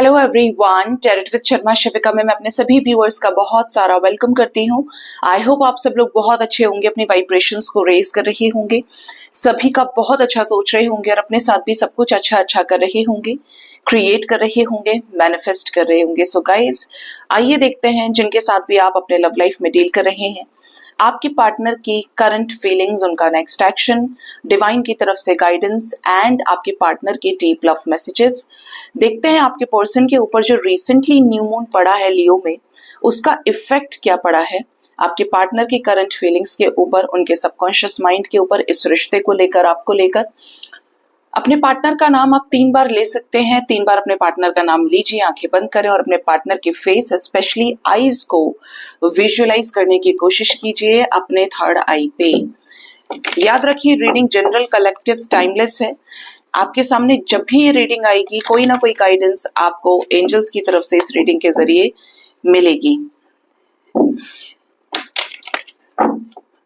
Hello everyone, tarot with Sharma Shivika में मैं अपने सभी व्यूअर्स का बहुत सारा वेलकम करती हूँ। आई होप आप सब लोग बहुत अच्छे होंगे, अपनी वाइब्रेशंस को रेज कर रहे होंगे, सभी का बहुत अच्छा सोच रहे होंगे और अपने साथ भी सब कुछ अच्छा अच्छा कर रहे होंगे, क्रिएट कर रहे होंगे, मैनिफेस्ट कर रहे होंगे। सो गाइस, आइए देखते हैं जिनके साथ भी आप अपने लव लाइफ में डील कर रहे हैं, आपके पार्टनर की करंट फीलिंग्स, उनका नेक्स्ट एक्शन, डिवाइन की तरफ से गाइडेंस एंड आपके पार्टनर के डीप लव मैसेजेस। देखते हैं आपके पर्सन के ऊपर जो रिसेंटली न्यू मून पड़ा है लियो में, उसका इफेक्ट क्या पड़ा है आपके पार्टनर की करंट फीलिंग्स के ऊपर, उनके सबकॉन्शियस माइंड के ऊपर, इस रिश्ते को लेकर, आपको लेकर। अपने पार्टनर का नाम आप 3 बार ले सकते हैं। 3 बार अपने पार्टनर का नाम लीजिए, आंखें बंद करें और अपने पार्टनर के फेस, स्पेशली आईज को विजुअलाइज करने की कोशिश कीजिए अपने थर्ड आई पे। याद रखिए, रीडिंग जनरल, कलेक्टिव, टाइमलेस है। आपके सामने जब भी ये रीडिंग आएगी, कोई ना कोई गाइडेंस आपको एंजल्स की तरफ से इस रीडिंग के जरिए मिलेगी।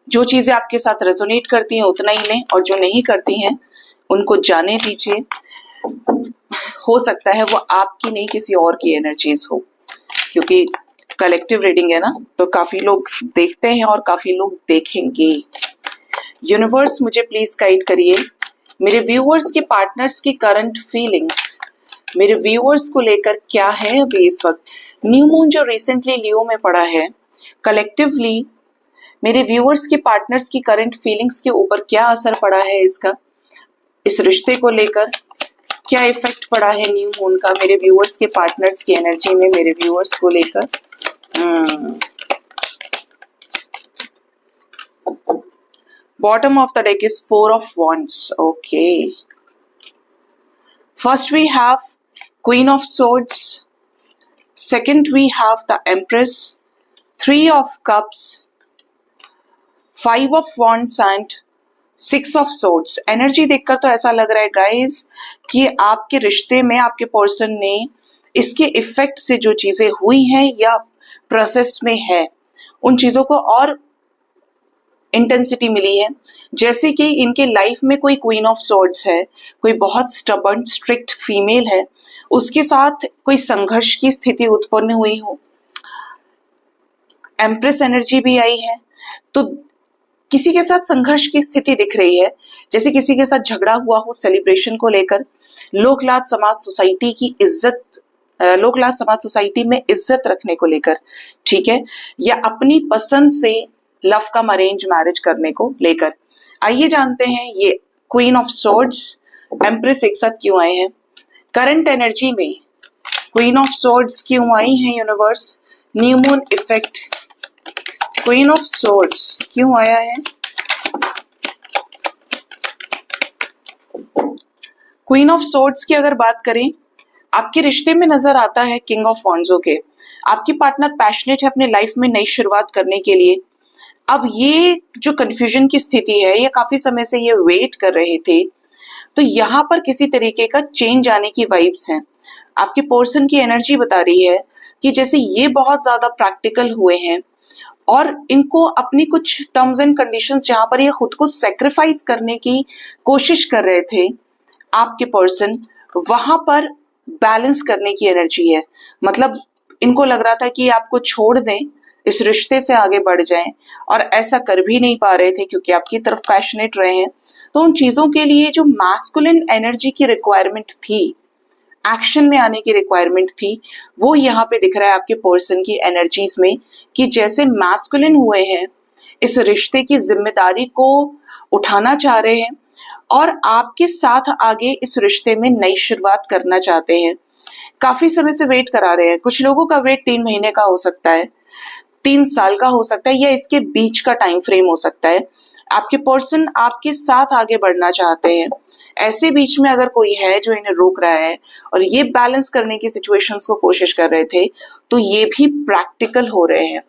जो चीजें आपके साथ रेजोनेट करती हैं उतना ही लें, और जो नहीं करती हैं उनको जाने दीजिए। हो सकता है वो आपकी नहीं, किसी और की एनर्जीज हो, क्योंकि कलेक्टिव रीडिंग है ना, तो काफी लोग देखते हैं और काफी लोग देखेंगे। यूनिवर्स, मुझे प्लीज गाइड करिए मेरे व्यूअर्स के पार्टनर्स की करंट फीलिंग्स, मेरे व्यूअर्स को लेकर क्या है अभी इस वक्त। न्यू मून जो रिसेंटली लियो में पड़ा है, कलेक्टिवली मेरे व्यूअर्स के पार्टनर्स की करंट फीलिंग्स के ऊपर क्या असर पड़ा है इसका, इस रिश्ते को लेकर क्या इफेक्ट पड़ा है न्यू मून का मेरे व्यूअर्स के पार्टनर्स की एनर्जी में, मेरे व्यूअर्स को लेकर। Bottom of the deck is 4 of Wands. Okay. First we have Queen of Swords. Second we have the Empress. 3 of Cups. 5 of Wands and 6 of Swords. Energy देखकर तो ऐसा लग रहा है गाइज कि आपके रिश्ते में आपके पर्सन ने इसके इफेक्ट से जो चीजें हुई हैं या प्रोसेस में है, उन चीजों को और इंटेंसिटी मिली है। जैसे कि इनके लाइफ में कोई क्वीन ऑफ सॉर्ड्स है, कोई बहुत स्टबर्न स्ट्रिक्ट फीमेल है, उसके साथ कोई संघर्ष की स्थिति उत्पन्न हुई हो। एम्प्रेस एनर्जी भी आई है, तो किसी के साथ संघर्ष की स्थिति दिख रही है, जैसे किसी के साथ झगड़ा हुआ हो सेलिब्रेशन को लेकर, लोकलाज समाज सोसाइटी की इज्जत, लोकलाज समाज सोसाइटी में इज्जत रखने को लेकर, ठीक है, या अपनी पसंद से लव कम अरेंज मैरिज करने को लेकर। आइए जानते हैं ये क्वीन ऑफ सॉर्ड्स, एम्प्रेस एक साथ क्यों आए हैं, करंट एनर्जी में क्वीन ऑफ सॉर्ड्स क्यों आई हैं universe, new moon effect queen of swords क्यों आया है। क्वीन ऑफ सॉर्ड्स की अगर बात करें, आपके रिश्ते में नजर आता है किंग ऑफ वॉन्ड्स के। आपकी पार्टनर पैशनेट है अपने लाइफ में नई शुरुआत करने के लिए। अब ये जो कंफ्यूजन की स्थिति है, ये काफी समय से ये वेट कर रहे थे, तो यहाँ पर किसी तरीके का चेंज आने की वाइब्स हैं। आपके पर्सन की एनर्जी बता रही है कि जैसे ये बहुत ज्यादा प्रैक्टिकल हुए हैं और इनको अपनी कुछ टर्म्स एंड कंडीशंस जहां पर ये खुद को सेक्रीफाइस करने की कोशिश कर रहे थे, आपके पर्सन वहां पर बैलेंस करने की एनर्जी है। मतलब इनको लग रहा था कि आपको छोड़ दें, इस रिश्ते से आगे बढ़ जाएं, और ऐसा कर भी नहीं पा रहे थे क्योंकि आपकी तरफ पैशनेट रहे हैं। तो उन चीजों के लिए जो मैस्कुलिन एनर्जी की रिक्वायरमेंट थी, एक्शन में आने की रिक्वायरमेंट थी, वो यहाँ पे दिख रहा है आपके पर्सन की एनर्जीज में, कि जैसे मैस्कुलिन हुए हैं, इस रिश्ते की जिम्मेदारी को उठाना चाह रहे हैं और आपके साथ आगे इस रिश्ते में नई शुरुआत करना चाहते हैं। काफी समय से वेट करा रहे हैं। कुछ लोगों का वेट 3 महीने का हो सकता है, 3 साल का हो सकता है, या इसके बीच का टाइम फ्रेम हो सकता है। आपके पर्सन आपके साथ आगे बढ़ना चाहते हैं। ऐसे बीच में अगर कोई है जो इन्हें रोक रहा है और ये बैलेंस करने की सिचुएशंस को कोशिश कर रहे थे, तो ये भी प्रैक्टिकल हो रहे हैं।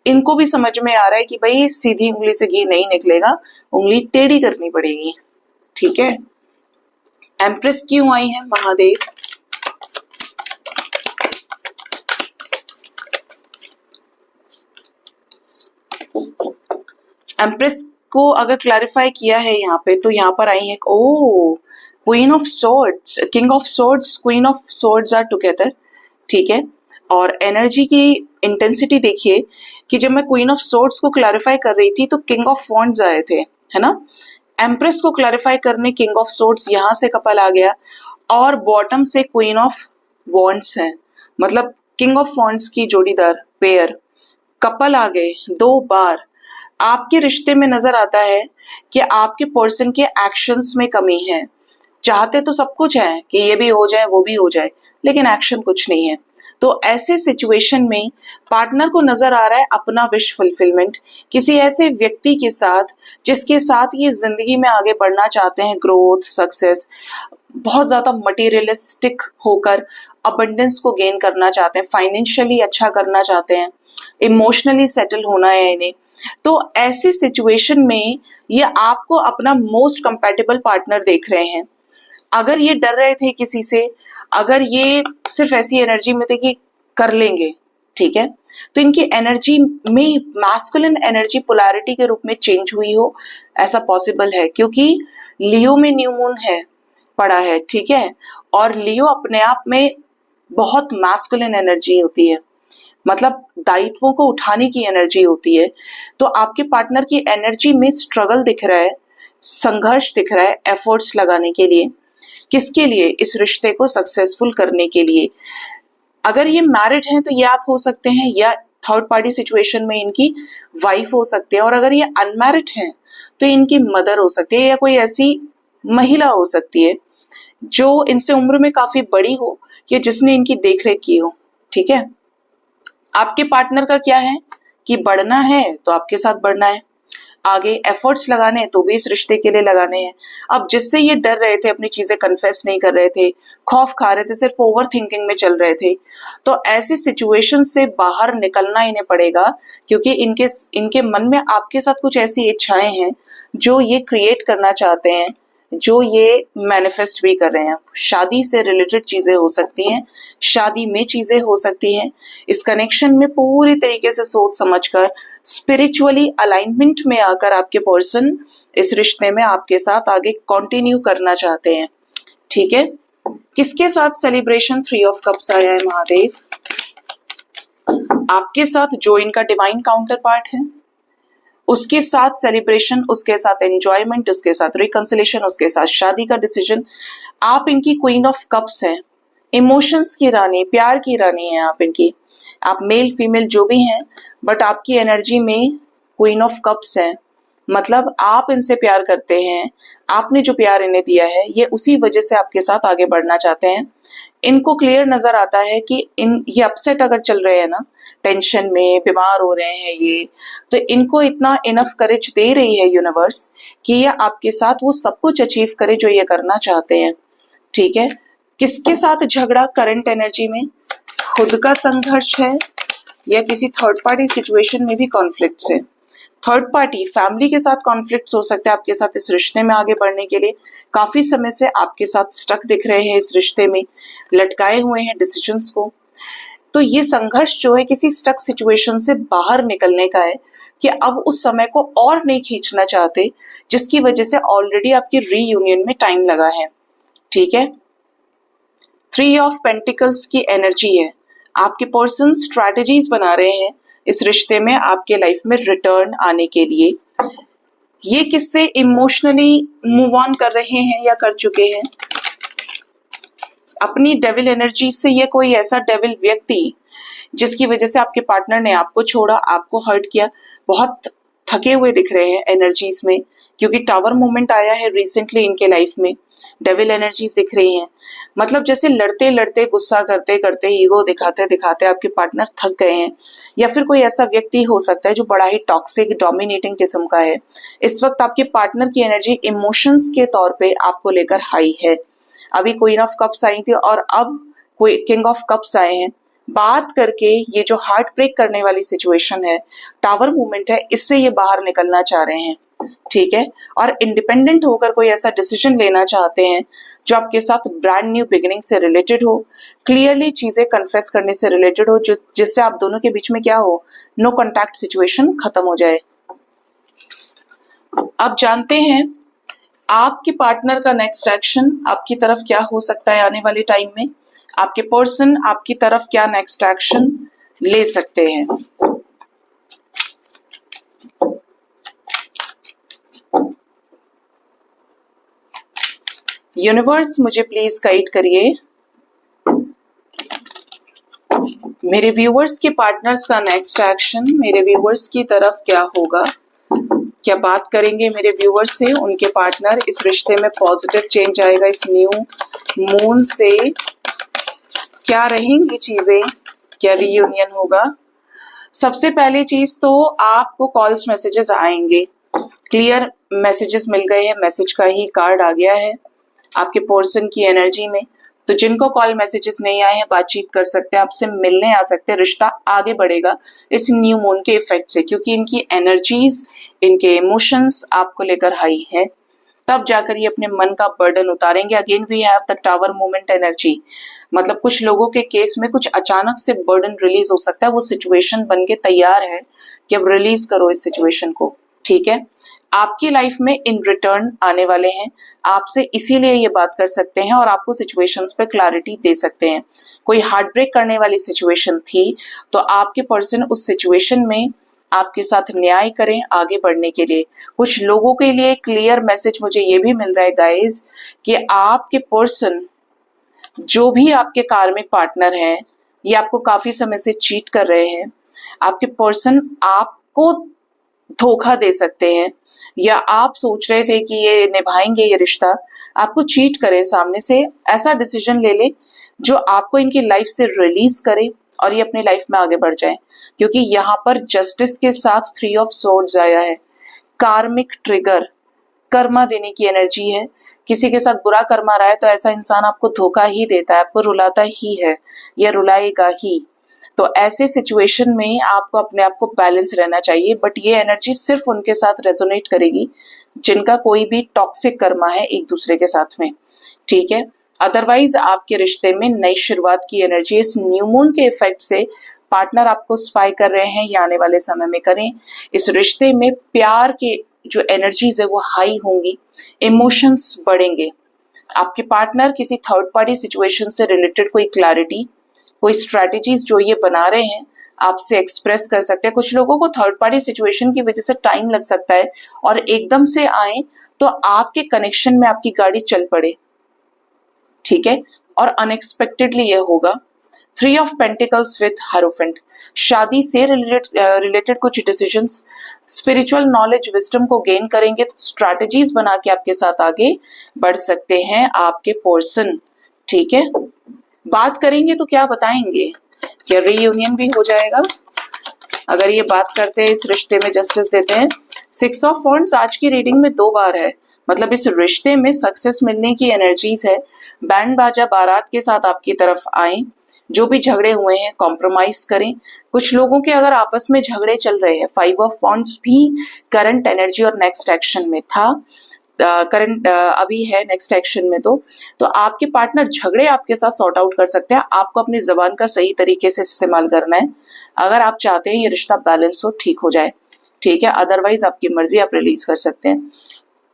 इनको भी समझ में आ रहा है कि भाई सीधी उंगली से घी नहीं निकलेगा, उंगली टेढ़ी करनी पड़ेगी, ठीक है। एम्प्रेस क्यों आई है महादेव, एम्प्रेस को अगर क्लैरिफाई किया है यहाँ पे, तो यहाँ पर आई है, ओ queen of swords, king of swords, queen of swords are together, ठीक है। और एनर्जी की इंटेंसिटी देखिए कि जब मैं क्वीन ऑफ सोर्ड्स को क्लैरिफाई कर रही थी तो किंग ऑफ वॉन्ड्स आए थे, है ना। एम्प्रेस को क्लैरिफाई करने किंग ऑफ सोर्ड्स यहाँ से कपल आ गया और बॉटम से क्वीन ऑफ वॉन्ड्स है, मतलब किंग ऑफ वॉन्ड्स की जोड़ीदार पेयर कपल आ गए 2 बार। आपके रिश्ते में नजर आता है कि आपके पर्सन के एक्शंस में कमी है। चाहते तो सब कुछ है कि ये भी हो जाए वो भी हो जाए, लेकिन एक्शन कुछ नहीं है। तो ऐसे सिचुएशन में पार्टनर को नजर आ रहा है अपना विश फुलफिलमेंट किसी ऐसे व्यक्ति के साथ जिसके साथ ये जिंदगी में आगे बढ़ना चाहते हैं, ग्रोथ, सक्सेस, बहुत ज्यादा मटेरियलिस्टिक होकर अबंडेंस को गेन करना चाहते हैं, फाइनेंशियली अच्छा करना चाहते हैं, इमोशनली सेटल होना है इन्हें। तो ऐसी सिचुएशन में ये आपको अपना मोस्ट कंपैटिबल पार्टनर देख रहे हैं। अगर ये डर रहे थे किसी से, अगर ये सिर्फ ऐसी एनर्जी में थे कि कर लेंगे, ठीक है, तो इनकी एनर्जी में मैस्कुलिन एनर्जी पोलैरिटी के रूप में चेंज हुई हो, ऐसा पॉसिबल है क्योंकि लियो में न्यू मून है पड़ा है, ठीक है। और लियो अपने आप में बहुत मैस्कुलिन एनर्जी होती है, मतलब दायित्वों को उठाने की एनर्जी होती है। तो आपके पार्टनर की एनर्जी में स्ट्रगल दिख रहा है, संघर्ष दिख रहा है, एफर्ट्स लगाने के लिए, किसके लिए, इस रिश्ते को सक्सेसफुल करने के लिए। अगर ये मैरिड हैं तो ये आप हो सकते हैं, या थर्ड पार्टी सिचुएशन में इनकी वाइफ हो सकती है, और अगर ये अनमैरिड हैं तो इनकी मदर हो सकती है, या कोई ऐसी महिला हो सकती है जो इनसे उम्र में काफी बड़ी हो या जिसने इनकी देखरेख की हो, ठीक है। आपके पार्टनर का क्या है कि बढ़ना है तो आपके साथ बढ़ना है, आगे एफर्ट्स लगाने हैं तो भी इस रिश्ते के लिए लगाने हैं। अब जिससे ये डर रहे थे, अपनी चीजें कन्फेस नहीं कर रहे थे, खौफ खा रहे थे, सिर्फ ओवर थिंकिंग में चल रहे थे, तो ऐसी सिचुएशन से बाहर निकलना इन्हें पड़ेगा क्योंकि इनके मन में आपके साथ कुछ ऐसी इच्छाएं हैं जो ये क्रिएट करना चाहते हैं, जो ये मैनिफेस्ट भी कर रहे हैं। शादी से रिलेटेड चीजें हो सकती हैं, शादी में चीजें हो सकती हैं। इस कनेक्शन में पूरी तरीके से सोच समझकर स्पिरिचुअली अलाइनमेंट में आकर आपके पर्सन इस रिश्ते में आपके साथ आगे कंटिन्यू करना चाहते हैं, ठीक है। किसके साथ सेलिब्रेशन 3 ऑफ कप्स आया है महादेव? आपके साथ जो इनका डिवाइन काउंटर पार्ट है उसके साथ सेलिब्रेशन, उसके साथ एंजॉयमेंट, उसके साथ रिकंसिलेशन, उसके साथ शादी का डिसीजन। आप इनकी क्वीन ऑफ कप्स हैं, इमोशंस की रानी, प्यार की रानी है आप इनकी। आप मेल फीमेल जो भी हैं, बट आपकी एनर्जी में क्वीन ऑफ कप्स है, मतलब आप इनसे प्यार करते हैं, आपने जो प्यार इन्हें दिया है ये उसी वजह से आपके साथ आगे बढ़ना चाहते हैं। इनको क्लियर नजर आता है कि ये अपसेट अगर चल रहे हैं ना, टेंशन में बीमार हो रहे हैं ये, तो इनको इतना इनफ करेज दे रही है यूनिवर्स कि ये आपके साथ वो सब कुछ अचीव करे जो ये करना चाहते हैं, ठीक है। किसके साथ झगड़ा करंट एनर्जी में? खुद का संघर्ष है या किसी थर्ड पार्टी सिचुएशन में भी कॉन्फ्लिक्ट्स है? थर्ड पार्टी फैमिली के साथ कॉन्फ्लिक्ट्स हो सकते हैं आपके साथ इस रिश्ते में आगे बढ़ने के लिए। काफी समय से आपके साथ स्टक दिख रहे हैं, इस रिश्ते में लटकाए हुए हैं डिसीजंस को। तो ये संघर्ष जो है किसी स्टक सिचुएशन से बाहर निकलने का है कि अब उस समय को और नहीं खींचना चाहते, जिसकी वजह से ऑलरेडी आपकी रीयूनियन में टाइम लगा है, ठीक है। 3 ऑफ पेंटिकल्स की एनर्जी है। आपके पर्सन स्ट्रैटेजीज बना रहे हैं इस रिश्ते में आपके लाइफ में रिटर्न आने के लिए। ये किससे इमोशनली मूव ऑन कर रहे हैं या कर चुके हैं? अपनी डेविल एनर्जी से। ये कोई ऐसा डेविल व्यक्ति जिसकी वजह से आपके पार्टनर ने आपको छोड़ा, आपको हर्ट किया, बहुत थके हुए दिख रहे हैं एनर्जीज में, क्योंकि टावर मूवमेंट आया है रिसेंटली इनके लाइफ में। डेविल एनर्जीज दिख रही हैं, मतलब जैसे लड़ते लड़ते, गुस्सा करते करते, ईगो दिखाते दिखाते आपके पार्टनर थक गए हैं, या फिर कोई ऐसा व्यक्ति हो सकता है जो बड़ा ही टॉक्सिक, डोमिनेटिंग किस्म का है। इस वक्त आपके पार्टनर की एनर्जी इमोशंस के तौर पे आपको लेकर हाई है। अभी क्वीन ऑफ कप्स आई थी और अब कोई किंग ऑफ कप्स आए हैं। बात करके ये जो हार्ट ब्रेक करने वाली सिचुएशन है, टावर मूवमेंट है, इससे ये बाहर निकलना चाह रहे हैं, ठीक है। और इंडिपेंडेंट होकर कोई ऐसा डिसीजन लेना चाहते हैं जो आपके साथ ब्रांड न्यू बिगिनिंग से रिलेटेड हो, क्लियरली चीजें कन्फेस करने से रिलेटेड हो, जिससे आप दोनों के बीच में क्या हो, नो कॉन्टैक्ट सिचुएशन खत्म हो जाए। अब जानते हैं आपके पार्टनर का नेक्स्ट एक्शन आपकी तरफ क्या हो सकता है आने वाले टाइम में, आपके पर्सन आपकी तरफ क्या नेक्स्ट एक्शन ले सकते हैं। यूनिवर्स मुझे प्लीज गाइड करिए, मेरे व्यूअर्स के पार्टनर्स का नेक्स्ट एक्शन मेरे व्यूअर्स की तरफ क्या होगा, क्या बात करेंगे मेरे व्यूअर्स से उनके पार्टनर, इस रिश्ते में पॉजिटिव चेंज आएगा इस न्यू मून से, क्या रहेंगी चीजें, क्या रीयूनियन होगा। सबसे पहली चीज तो आपको कॉल्स मैसेजेस आएंगे, क्लियर मैसेजेस मिल गए हैं, मैसेज का ही कार्ड आ गया है आपके पर्सन की एनर्जी में। तो जिनको कॉल मैसेजेस नहीं आए हैं बातचीत कर सकते हैं, आपसे मिलने आ सकते हैं, रिश्ता आगे बढ़ेगा इस न्यू मून के इफेक्ट से, क्योंकि इनकी एनर्जीज इनके इमोशंस आपको लेकर हाई है। तब जाकर ये अपने मन का बर्डन उतारेंगे। Again we have the tower moment energy, मतलब कुछ लोगों के केस में कुछ अचानक से बर्डन रिलीज हो सकता है, वो सिचुएशन बन के तैयार है कि अब रिलीज करो इस सिचुएशन को, ठीक है। आपकी लाइफ में इन रिटर्न आने वाले हैं आपसे, इसीलिए ये बात कर सकते हैं और आपको सिचुएशंस पे क्लैरिटी दे सकते हैं। कोई हार्ट ब्रेक करने वाली सिचुएशन थी तो आपके पर्सन उस सिचुएशन में आपके साथ न्याय करें आगे बढ़ने के लिए। कुछ लोगों के लिए क्लियर मैसेज मुझे ये भी मिल रहा है गाइस कि आपके पर्सन जो भी आपके कार्मिक पार्टनर हैं, ये आपको काफी समय से चीट कर रहे हैं। आपके पर्सन आपको धोखा दे सकते हैं, या आप सोच रहे थे कि ये निभाएंगे ये रिश्ता, आपको चीट करे, सामने से ऐसा डिसीजन ले ले जो आपको इनकी लाइफ से रिलीज करे और ये अपनी लाइफ में आगे बढ़ जाए। क्योंकि यहाँ पर जस्टिस के साथ 3 ऑफ सोर्ड्स आया है, कार्मिक ट्रिगर, कर्मा देने की एनर्जी है। किसी के साथ बुरा कर्मा रहा है तो ऐसा इंसान आपको धोखा ही देता है, आपको रुलाता ही है या रुलाएगा ही। तो ऐसे सिचुएशन में आपको अपने आप को बैलेंस रहना चाहिए, बट ये एनर्जी सिर्फ उनके साथ रेजोनेट करेगी जिनका कोई भी टॉक्सिक कर्मा है एक दूसरे के साथ में, ठीक है। अदरवाइज आपके रिश्ते में नई शुरुआत की एनर्जी, इस न्यू मून के इफेक्ट से पार्टनर आपको स्पाई कर रहे हैं, ये आने वाले समय में करें। इस रिश्ते में प्यार के जो एनर्जीज है वो हाई होंगी, इमोशंस बढ़ेंगे। आपके पार्टनर किसी थर्ड पार्टी सिचुएशन से रिलेटेड कोई क्लैरिटी, कोई स्ट्रैटेजीज जो ये बना रहे हैं आपसे एक्सप्रेस कर सकते हैं। कुछ लोगों को थर्ड पार्टी सिचुएशन की वजह से टाइम लग सकता है और एकदम से आए तो आपके कनेक्शन में आपकी गाड़ी चल पड़े, ठीक है, और अनएक्सपेक्टेडली ये होगा। 3 ऑफ पेंटिकल्स विथ हारोफेंट, शादी से रिलेटेड कुछ डिसीजंस, स्पिरिचुअल नॉलेज विजडम को गेन करेंगे तो स्ट्रैटेजीज बना के आपके साथ आगे बढ़ सकते हैं आपके पर्सन, ठीक है। बात करेंगे तो क्या बताएंगे, क्या रीयूनियन भी हो जाएगा। अगर ये बात करते हैं इस रिश्ते में जस्टिस देते हैं, 6 ऑफ वॉन्ड्स आज की रीडिंग में 2 बार है, मतलब इस रिश्ते में सक्सेस मिलने की एनर्जीज है। बैंड बाजा बारात के साथ आपकी तरफ आए, जो भी झगड़े हुए हैं कॉम्प्रोमाइज करें। कुछ लोगों के अगर आपस में झगड़े चल रहे हैं, 5 ऑफ वॉन्ड्स भी करंट एनर्जी और नेक्स्ट एक्शन में था, करंट अभी है नेक्स्ट एक्शन में। तो आपके पार्टनर झगड़े आपके साथ सॉर्ट आउट कर सकते हैं, आपको अपनी जबान का सही तरीके से इस्तेमाल करना है अगर आप चाहते हैं ये रिश्ता बैलेंस हो, ठीक हो जाए, ठीक है। अदरवाइज आपकी मर्जी, आप रिलीज कर सकते हैं।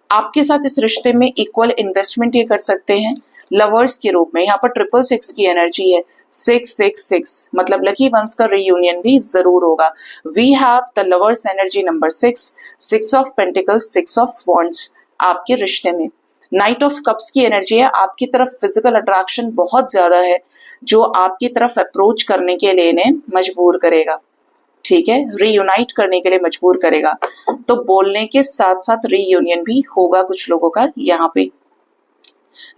आपके साथ इस रिश्ते में इक्वल इन्वेस्टमेंट ये कर सकते हैं लवर्स के रूप में। यहाँ पर 666 की एनर्जी है, 666 मतलब लकी वंस का रीयूनियन भी जरूर होगा। We have the lovers energy number 6, 6 of pentacles, 6 of wands आपके रिश्ते में। नाइट ऑफ कप्स की एनर्जी है, आपकी तरफ फिजिकल अट्रैक्शन बहुत ज्यादा है जो आपकी तरफ अप्रोच करने के लिए इन्हें मजबूर करेगा, ठीक है, रीयूनाइट करने के लिए मजबूर करेगा। तो बोलने के साथ साथ रीयूनियन भी होगा कुछ लोगों का यहाँ पे।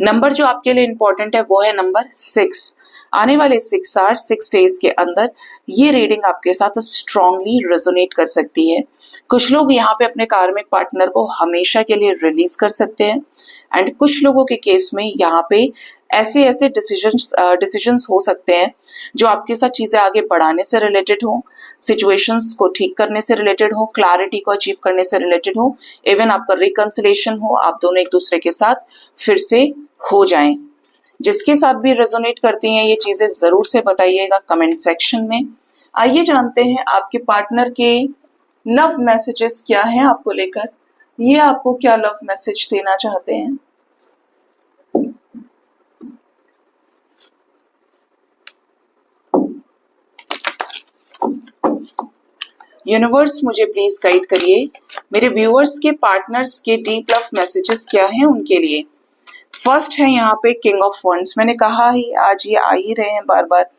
नंबर जो आपके लिए इंपॉर्टेंट है वो है नंबर 6। आने वाले 6 आवर्स 6 डेज के अंदर ये रीडिंग आपके साथ स्ट्रांगली रेजोनेट कर सकती है। कुछ लोग यहाँ पे अपने कार्मिक पार्टनर को हमेशा के लिए रिलीज कर सकते हैं, एंड कुछ लोगों के केस में यहाँ पे ऐसे ऐसे डिसीजंस हो सकते हैं जो आपके साथ चीजें आगे बढ़ाने से रिलेटेड हो, सिचुएशंस को ठीक करने से रिलेटेड हो, क्लैरिटी को अचीव करने से रिलेटेड हो, इवन आपका रिकंसिलेशन हो, आप दोनों एक दूसरे के साथ फिर से हो जाएं। जिसके साथ भी रेजोनेट करती हैं ये चीजें जरूर से बताइएगा कमेंट सेक्शन में। आइए जानते हैं आपके पार्टनर के लव मैसेजेस क्या हैं आपको लेकर, ये आपको क्या लव मैसेज देना चाहते हैं? यूनिवर्स मुझे प्लीज गाइड करिए, मेरे व्यूअर्स के पार्टनर्स के डीप लव मैसेजेस क्या हैं उनके लिए। फर्स्ट है यहाँ पे किंग ऑफ वॉन्ड्स। मैंने कहा ही आज ये आ ही रहे हैं बार बार।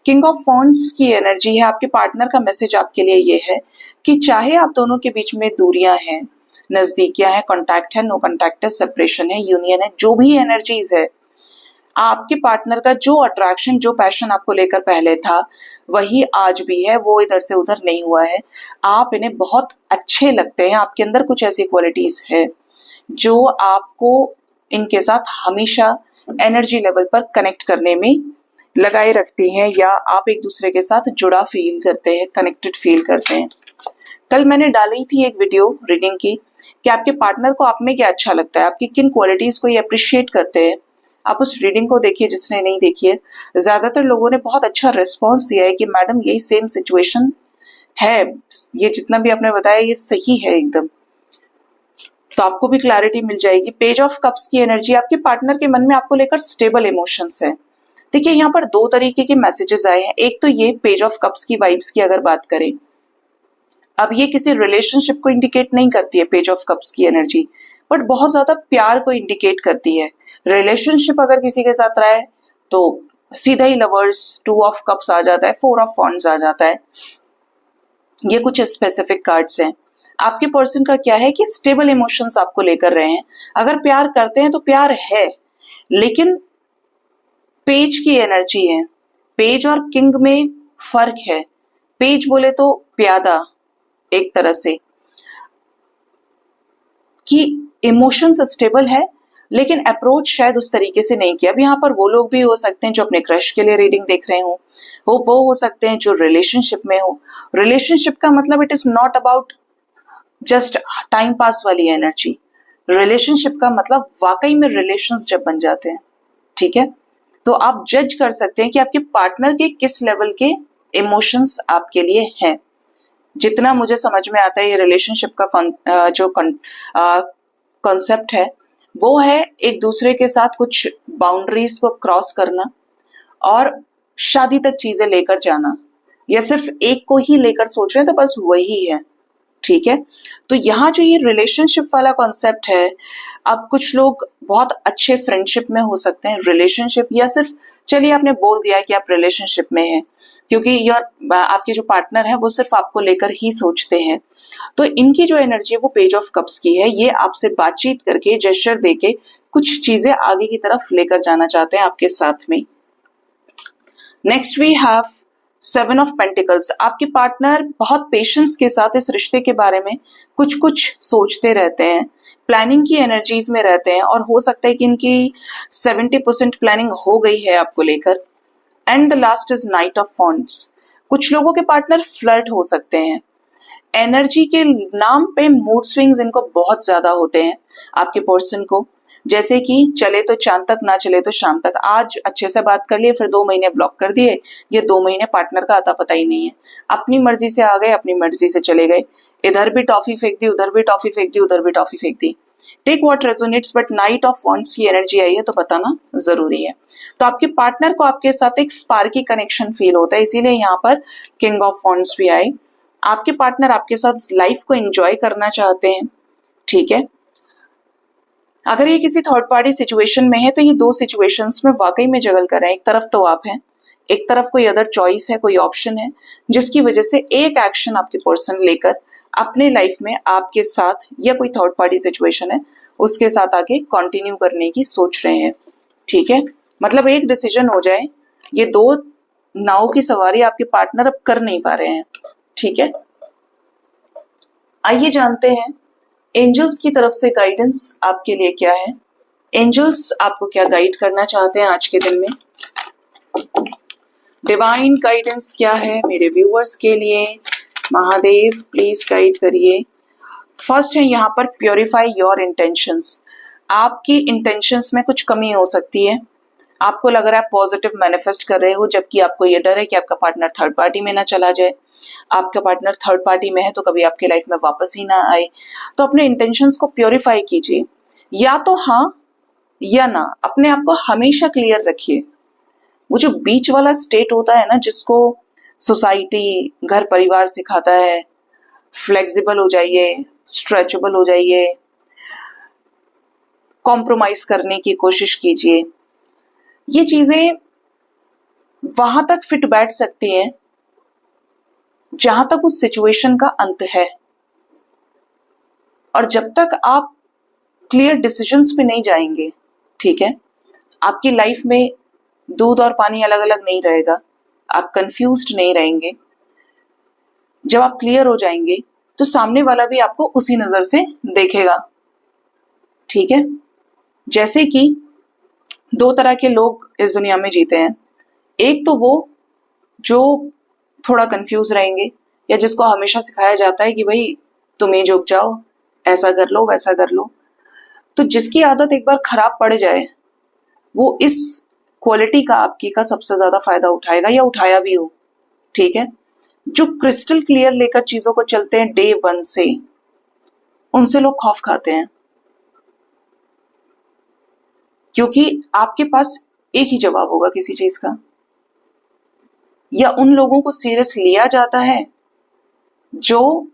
किंग ऑफ वॉन्ड्स की एनर्जी है। आपके पार्टनर का मैसेज आपके लिए ये है कि चाहे आप दोनों के बीच में दूरियां हैं, नजदीकियां हैं, कॉन्टैक्ट है, नो कॉन्टैक्ट है, सेपरेशन है, यूनियन है, जो भी एनर्जीज है, आपके पार्टनर का जो अट्रैक्शन, जो पैशन आपको लेकर पहले था वही आज भी है, वो इधर से उधर नहीं हुआ है। आप इन्हें बहुत अच्छे लगते हैं। आपके अंदर कुछ ऐसी क्वालिटीज है जो आपको इनके साथ हमेशा एनर्जी लेवल पर कनेक्ट करने में लगाए रखती हैं, या आप एक दूसरे के साथ जुड़ा फील करते हैं, कनेक्टेड फील करते हैं। कल मैंने डाली थी एक वीडियो रीडिंग की कि आपके पार्टनर को आप में क्या अच्छा लगता है, आपकी किन क्वालिटीज को ये अप्रिशिएट करते हैं। आप उस रीडिंग को देखिए जिसने नहीं देखी है। ज्यादातर लोगों ने बहुत अच्छा रिस्पॉन्स दिया है कि मैडम यही सेम सिचुएशन है, ये जितना भी आपने बताया ये सही है एकदम। तो आपको भी क्लैरिटी मिल जाएगी। पेज ऑफ कप्स की एनर्जी, आपके पार्टनर के मन में आपको लेकर स्टेबल इमोशंस है। देखिए यहाँ पर दो तरीके के मैसेजेस आए हैं। एक तो ये पेज ऑफ कप्स की वाइब्स की अगर बात करें, अब ये किसी रिलेशनशिप को इंडिकेट नहीं करती है पेज ऑफ कप्स की एनर्जी, बट बहुत ज्यादा प्यार को इंडिकेट करती है। रिलेशनशिप अगर किसी के साथ रहा है तो सीधा ही लवर्स, टू ऑफ कप्स आ जाता है, फोर ऑफ वॉन्ड्स आ जाता है। ये कुछ स्पेसिफिक कार्ड्स हैं। आपके पर्सन का क्या है कि स्टेबल इमोशंस आपको लेकर रहे हैं। अगर प्यार करते हैं तो प्यार है, लेकिन पेज की एनर्जी है। पेज और किंग में फर्क है। पेज बोले तो प्यादा एक तरह से, कि इमोशंस स्टेबल है लेकिन अप्रोच शायद उस तरीके से नहीं किया। अब यहाँ पर वो लोग भी हो सकते हैं जो अपने क्रश के लिए रीडिंग देख रहे हो, वो हो सकते हैं जो रिलेशनशिप में हो। रिलेशनशिप का मतलब it is not about just time pass वाली एनर्जी। रिलेशनशिप का मतलब वाकई में रिलेशंस जब बन जाते हैं, ठीक है, तो आप जज कर सकते हैं कि आपके पार्टनर के किस लेवल के इमोशंस आपके लिए हैं। जितना मुझे समझ में आता है ये रिलेशनशिप का जो कॉन्सेप्ट है वो है एक दूसरे के साथ कुछ बाउंड्रीज को क्रॉस करना और शादी तक चीजें लेकर जाना, या सिर्फ एक को ही लेकर सोच रहे हैं तो बस वही है, ठीक है। तो यहाँ जो ये रिलेशनशिप वाला कॉन्सेप्ट है, अब कुछ लोग बहुत अच्छे फ्रेंडशिप में हो सकते हैं, रिलेशनशिप, या सिर्फ चलिए आपने बोल दिया कि आप रिलेशनशिप में हैं क्योंकि आपके जो पार्टनर है वो सिर्फ आपको लेकर ही सोचते हैं। तो इनकी जो एनर्जी है वो पेज ऑफ कप्स की है। ये आपसे बातचीत करके, जेस्चर देके कुछ चीजें आगे की तरफ लेकर जाना चाहते हैं आपके साथ में। Next we have seven of pentacles. आपके पार्टनर बहुत पेशेंस के साथ इस रिश्ते के बारे में कुछ कुछ सोचते रहते हैं, प्लानिंग की एनर्जीज में रहते हैं, और हो सकता है कि इनकी 70% प्लानिंग हो गई है आपको लेकर। And the last is night of wands. कुछ लोगों के पार्टनर फ्लर्ट हो सकते हैं। एनर्जी के नाम पे मूड स्विंग्स इनको बहुत ज्यादा होते हैं आपके पर्सन को, जैसे कि चले तो चांद तक, ना चले तो शाम तक। आज अच्छे से बात कर लिए, फिर 2 महीने ब्लॉक कर दिए। ये 2 महीने पार्टनर का आता पता ही नहीं है। अपनी मर्जी से आ गए, अपनी मर्जी से चले गए। इधर भी टॉफी फेंक दी, उधर भी टॉफी फेंक दी, उधर भी टॉफी फेंक दी। Take what resonates, but knight of wands की एनर्जी आई है तो बताना जरूरी है। तो आपके पार्टनर को आपके साथ एक स्पार्की कनेक्शन फील होता है, इसीलिए यहाँ पर किंग ऑफ वॉन्ड्स भी आए। आपके पार्टनर आपके साथ लाइफ को एंजॉय करना चाहते हैं, ठीक है। अगर ये किसी थर्ड पार्टी सिचुएशन में है तो ये 2 सिचुएशंस में वाकई में जगल कर रहे हैं। एक तरफ तो आप हैं, एक तरफ कोई अदर चॉइस है, कोई ऑप्शन है, जिसकी वजह से एक एक्शन आपके पर्सन लेकर अपने लाइफ में आपके साथ, या कोई थर्ड पार्टी सिचुएशन है उसके साथ आगे कंटिन्यू करने की सोच रहे हैं, ठीक है। मतलब एक डिसीजन हो जाए, ये 2 नाव की सवारी आपके पार्टनर अब कर नहीं पा रहे हैं, ठीक है। आइए जानते हैं एंजल्स की तरफ से गाइडेंस आपके लिए क्या है। एंजल्स आपको क्या गाइड करना चाहते हैं आज के दिन में। डिवाइन गाइडेंस क्या है मेरे व्यूअर्स के लिए। महादेव प्लीज गाइड करिए। फर्स्ट है यहाँ पर प्योरीफाई योर इंटेंशंस। आपकी इंटेंशंस में कुछ कमी हो सकती है। आपको लग रहा है पॉजिटिव मैनिफेस्ट कर रहे हो, जबकि आपको ये डर है कि आपका पार्टनर थर्ड पार्टी में ना चला जाए। आपका पार्टनर थर्ड पार्टी में है तो कभी आपके लाइफ में वापस ही ना आए। तो अपने इंटेंशंस को प्योरीफाई कीजिए, या तो हाँ या ना, अपने आप को हमेशा क्लियर रखिए। वो जो बीच वाला स्टेट होता है ना, जिसको सोसाइटी घर परिवार सिखाता है, फ्लेक्सिबल हो जाइए, स्ट्रेचेबल हो जाइए, कॉम्प्रोमाइज करने की कोशिश कीजिए, ये चीजें वहां तक फिट बैठ सकती हैं जहां तक उस सिचुएशन का अंत है। और जब तक आप क्लियर डिसीजंस पे नहीं जाएंगे, ठीक है, आपकी लाइफ में दूध और पानी अलग अलग नहीं रहेगा, आप कंफ्यूज्ड नहीं रहेंगे। जब आप क्लियर हो जाएंगे तो सामने वाला भी आपको उसी नजर से देखेगा, ठीक है। जैसे कि दो तरह के लोग इस दुनिया में जीते हैं। एक तो वो जो थोड़ा कंफ्यूज रहेंगे, या जिसको हमेशा सिखाया जाता है कि भाई तुम ही झुक जाओ, ऐसा कर लो वैसा कर लो। तो जिसकी आदत एक बार खराब पड़ जाए, वो इस क्वालिटी का आपकी का सबसे ज्यादा फायदा उठाएगा, या उठाया भी हो, ठीक है। जो क्रिस्टल क्लियर लेकर चीजों को चलते हैं डे वन से, उनसे लोग खौफ खाते हैं, क्योंकि आपके पास एक ही जवाब होगा किसी चीज का। या उन लोगों को सीरियस लिया जाता है जो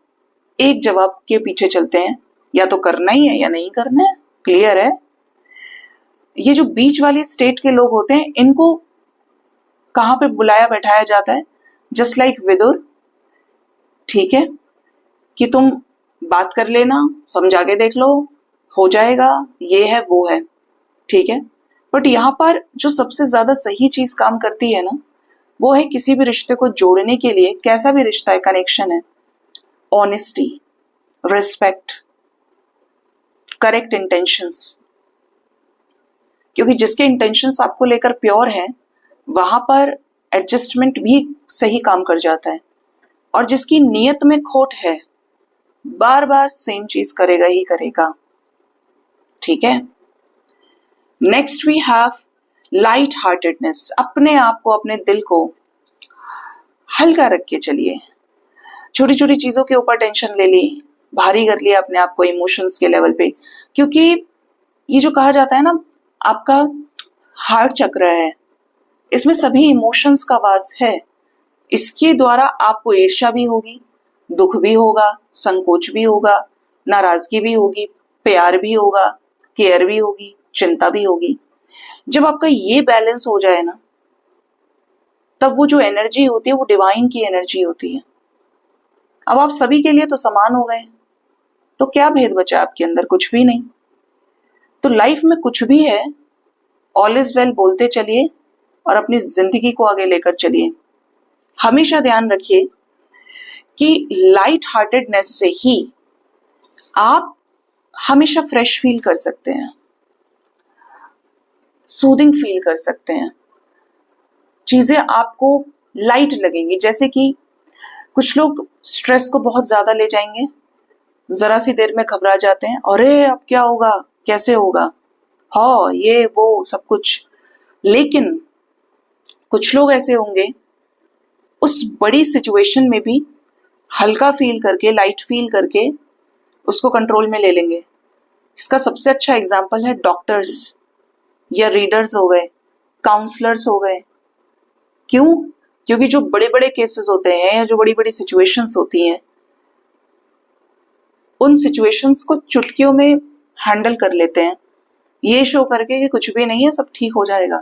एक जवाब के पीछे चलते हैं, या तो करना ही है या नहीं करना है, क्लियर है। ये जो बीच वाली स्टेट के लोग होते हैं, इनको कहां पे बुलाया बैठाया जाता है, जस्ट लाइक विदुर, ठीक है, कि तुम बात कर लेना, समझा के देख लो, हो जाएगा, ये है वो है, ठीक है। बट यहाँ पर जो सबसे ज्यादा सही चीज काम करती है ना, वो है किसी भी रिश्ते को जोड़ने के लिए, कैसा भी रिश्ता है, कनेक्शन है, ऑनेस्टी, रिस्पेक्ट, करेक्ट इंटेंशंस। क्योंकि जिसके इंटेंशंस आपको लेकर प्योर है, वहां पर एडजस्टमेंट भी सही काम कर जाता है। और जिसकी नीयत में खोट है, बार बार सेम चीज करेगा ही करेगा, ठीक है। Next we have light heartedness. अपने आप को, अपने दिल को हल्का रख के चलिए। छोटी छोटी चीजों के ऊपर टेंशन ले ली, भारी कर लिया अपने आप को इमोशंस के लेवल पे। क्योंकि ये जो कहा जाता है ना, आपका हार्ट चक्र है, इसमें सभी इमोशंस का वास है। इसके द्वारा आपको ईर्ष्या भी होगी, दुख भी होगा, संकोच भी होगा, नाराजगी भी होगी, प्यार भी होगा, केयर भी होगी, चिंता भी होगी। जब आपका ये बैलेंस हो जाए ना, तब वो जो एनर्जी होती है वो डिवाइन की एनर्जी होती है। अब आप सभी के लिए तो समान हो गए, तो क्या भेद बचा आपके अंदर? कुछ भी नहीं। तो लाइफ में कुछ भी है, ऑल इज वेल बोलते चलिए और अपनी जिंदगी को आगे लेकर चलिए। हमेशा ध्यान रखिए कि लाइट हार्टेडनेस से ही आप हमेशा फ्रेश फील कर सकते हैं, सूदिंग फील कर सकते हैं, चीजें आपको लाइट लगेंगी। जैसे कि कुछ लोग स्ट्रेस को बहुत ज्यादा ले जाएंगे, जरा सी देर में घबरा जाते हैं, अरे अब क्या होगा, कैसे होगा, हाँ ये वो सब कुछ। लेकिन कुछ लोग ऐसे होंगे, उस बड़ी सिचुएशन में भी हल्का फील करके, लाइट फील करके उसको कंट्रोल में ले लेंगे। इसका सबसे अच्छा एग्जाम्पल है डॉक्टर्स या रीडर्स हो गए, काउंसलर्स हो गए। क्यों? क्योंकि जो बड़े बड़े केसेस होते हैं या जो बड़ी बड़ी सिचुएशंस होती हैं, उन सिचुएशंस को चुटकियों में हैंडल कर लेते हैं, ये शो करके कि कुछ भी नहीं है, सब ठीक हो जाएगा।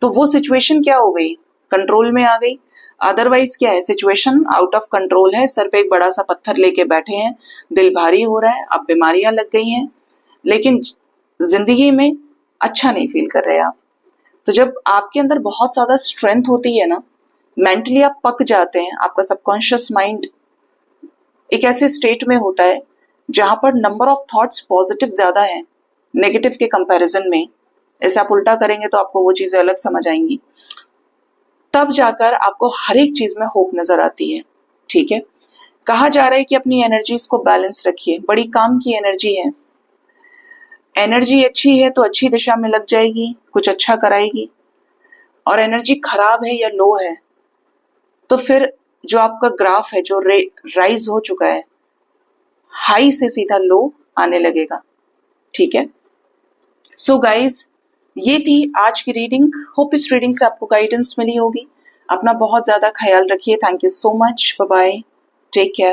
तो वो सिचुएशन क्या हो गई? कंट्रोल में आ गई। अदरवाइज क्या है, सिचुएशन आउट ऑफ कंट्रोल है, सर पे एक बड़ा सा पत्थर लेके बैठे हैं, दिल भारी हो रहा है, अब बीमारियां लग गई हैं, लेकिन जिंदगी में अच्छा नहीं फील कर रहे आप। तो जब आपके अंदर बहुत ज्यादा स्ट्रेंथ होती है ना, मेंटली आप पक जाते हैं, आपका सबकॉन्शियस माइंड एक ऐसे स्टेट में होता है जहां पर नंबर ऑफ थॉट्स पॉजिटिव ज्यादा है नेगेटिव के कंपैरिजन में। ऐसे आप उल्टा करेंगे तो आपको वो चीजें अलग समझ आएंगी, तब जाकर आपको हर एक चीज में होप नजर आती है, ठीक है। कहा जा रहा है कि अपनी एनर्जीज को बैलेंस रखिए, बड़ी काम की एनर्जी है। एनर्जी अच्छी है तो अच्छी दिशा में लग जाएगी, कुछ अच्छा कराएगी। और एनर्जी खराब है या लो है, तो फिर जो आपका ग्राफ है जो राइज हो चुका है, हाई से सीधा लो आने लगेगा। ठीक है, सो गाइज ये थी आज की रीडिंग। होप इस रीडिंग से आपको गाइडेंस मिली होगी। अपना बहुत ज्यादा ख्याल रखिए। Thank you so much, bye bye, take care.